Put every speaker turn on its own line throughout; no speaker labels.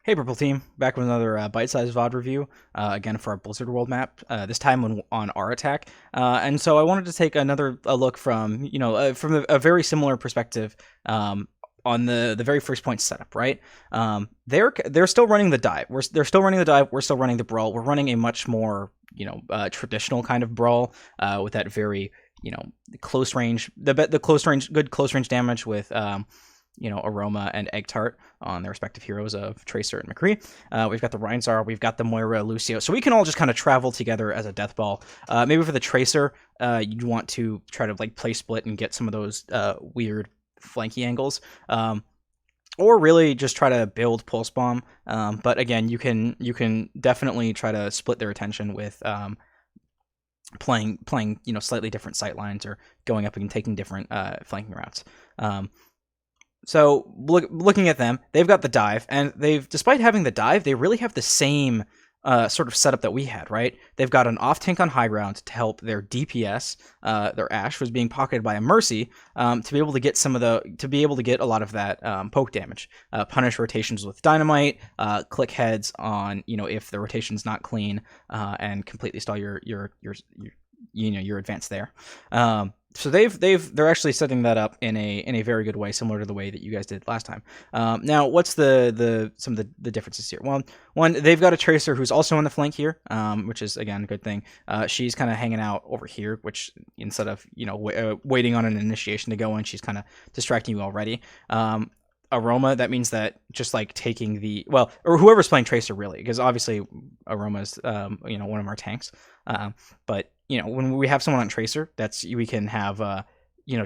Hey Purple Team, back with another Bite-Sized VoD review, again for our Blizzard World map, this time on our attack. And so I wanted to take a look from, from a very similar perspective on the very first point setup, right? They're still running the dive. They're still running the dive. We're still running the brawl. We're running a much more, traditional kind of brawl with that very, close range, good close range damage with, Aroma and Egg Tart on their respective heroes of Tracer and McCree. We've got the Reinzar, we've got the Moira, Lucio. So we can all just kind of travel together as a death ball. Maybe for the Tracer, you'd want to try to play split and get some of those weird flanky angles. Or really just try to build Pulse Bomb. But again, you can definitely try to split their attention with playing slightly different sight lines or going up and taking different flanking routes. So looking at them, they've got the dive, and despite having the dive, they really have the same sort of setup that we had, right? They've got an off tank on high ground to help their DPS. Their Ashe was being pocketed by a Mercy to be able to get a lot of that poke damage. Punish rotations with dynamite, click heads on if the rotation's not clean, and completely stall your advance there. So they're actually setting that up in a very good way, similar to the way that you guys did last time. Now, what's some of the differences here? Well, one, they've got a Tracer who's also on the flank here, which is again a good thing. She's kind of hanging out over here, which instead of waiting on an initiation to go in, she's kind of distracting you already. Aroma, that means that just taking or whoever's playing Tracer really, because obviously Aroma is one of our tanks, but when we have someone on Tracer, we can have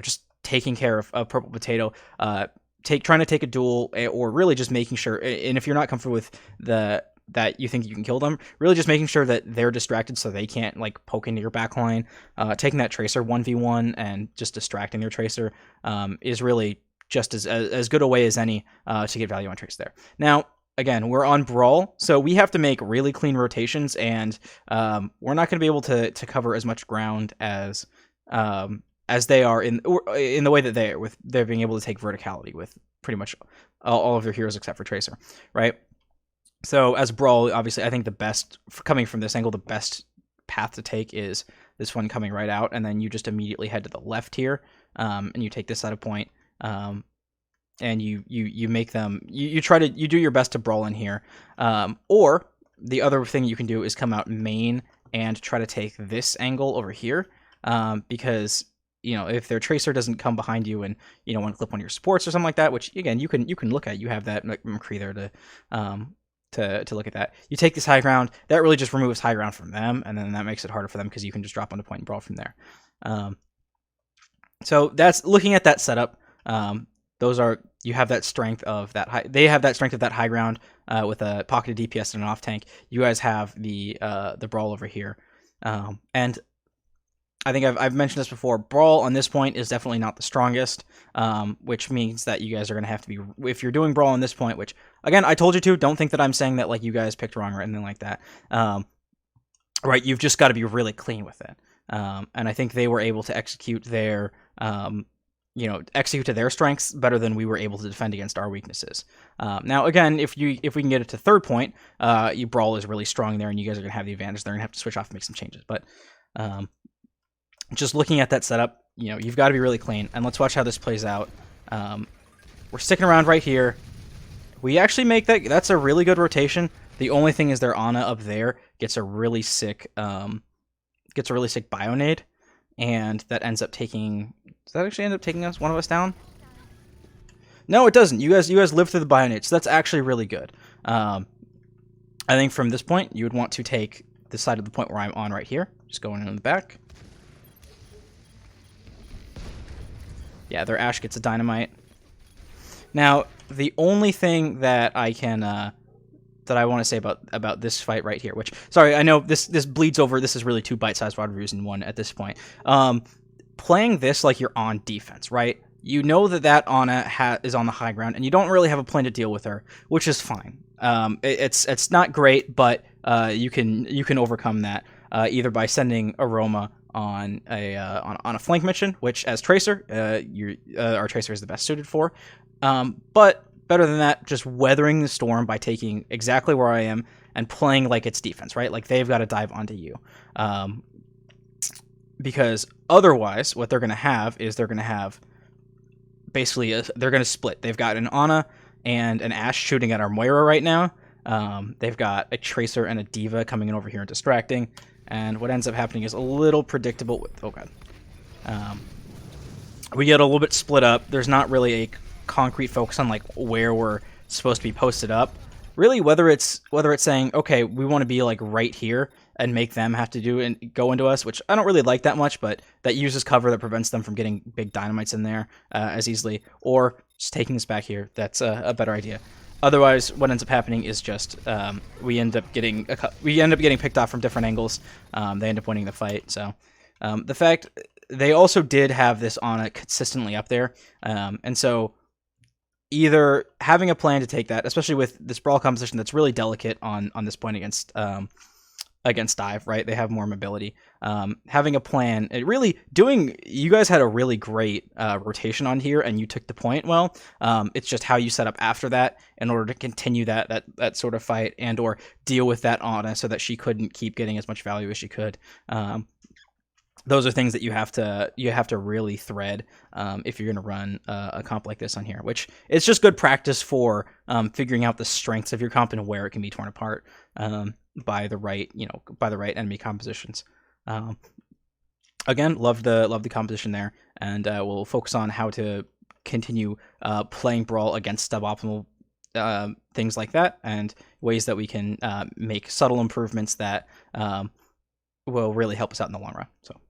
just taking care of Purple Potato, trying to take a duel, or really just making sure, and if you're not comfortable with that you think you can kill them, really just making sure that they're distracted so they can't poke into your backline. Taking that Tracer 1v1 and just distracting their Tracer is really just as good a way as any to get value on Tracer there. Now, again, we're on Brawl, so we have to make really clean rotations, and we're not going to be able to cover as much ground as they are in the way that they're being able to take verticality with pretty much all of their heroes except for Tracer, right? So as Brawl, obviously, I think coming from this angle, the best path to take is this one coming right out, and then you just immediately head to the left here, and you take this out of point. And you make them, you do your best to brawl in here, or the other thing you can do is come out main and try to take this angle over here, because if their Tracer doesn't come behind you and want to clip one of your supports or something like that, which again you can look at, you have that McCree there to look at that. You take this high ground, that really just removes high ground from them, and then that makes it harder for them because you can just drop onto point and brawl from there. So that's looking at that setup. You have that strength of that high. They have that strength of that high ground with a pocketed DPS and an off tank. You guys have the brawl over here, and I think I've mentioned this before. Brawl on this point is definitely not the strongest, which means that you guys are going to have to be, if you're doing brawl on this point, which again I told you to. Don't think that I'm saying that you guys picked wrong or anything like that. Right, you've just got to be really clean with it, and I think they were able to execute their execute to their strengths better than we were able to defend against our weaknesses. Now, again, if we can get it to third point, you Brawl is really strong there, and you guys are going to have the advantage. They're going to have to switch off and make some changes. But just looking at that setup, you've got to be really clean. And let's watch how this plays out. We're sticking around right here. We actually make that. That's a really good rotation. The only thing is their Ana up there gets a really sick Bionade, and that ends up taking. Does that actually end up taking one of us down? No, it doesn't. You guys live through the Bionade, so that's actually really good. I think from this point, you would want to take the side of the point where I'm on right here. Just going in the back. Yeah, their Ashe gets a dynamite. Now, the only thing that I can that I want to say about this fight right here, which, sorry, I know this bleeds over. This is really two bite-sized VoD reviews in one at this point. Playing this like you're on defense, right? You know that Ana is on the high ground, and you don't really have a plan to deal with her, which is fine. It's not great, but you can overcome that either by sending Aroma on a flank mission, which as Tracer, our Tracer is the best suited for. But better than that, just weathering the storm by taking exactly where I am and playing like it's defense, right? Like they've got to dive onto you. Because otherwise, what they're going to have is they're going to have basically, they're going to split. They've got an Ana and an Ashe shooting at our Moira right now. They've got a Tracer and a Diva coming in over here and distracting. And what ends up happening is a little predictable with, oh god. We get a little bit split up. There's not really a concrete focus on like where we're supposed to be posted up. Really, whether it's saying, okay, we want to be like right here and make them have to do and go into us, which I don't really like that much, but that uses cover that prevents them from getting big dynamites in there as easily, or just taking this back here. That's a better idea. Otherwise, what ends up happening is just we end up getting picked off from different angles. They end up winning the fight. So the fact they also did have this Ana consistently up there, and so either having a plan to take that, especially with this brawl composition that's really delicate on this point against dive, right? They have more mobility. Having a plan, it really doing. You guys had a really great rotation on here, and you took the point well. It's just how you set up after that in order to continue that sort of fight and or deal with that Ana so that she couldn't keep getting as much value as she could. Those are things that you have to really thread if you're going to run a comp like this on here, which is just good practice for figuring out the strengths of your comp and where it can be torn apart by the right enemy compositions. Again, love the composition there, and we'll focus on how to continue playing Brawl against suboptimal things like that, and ways that we can make subtle improvements that will really help us out in the long run. So.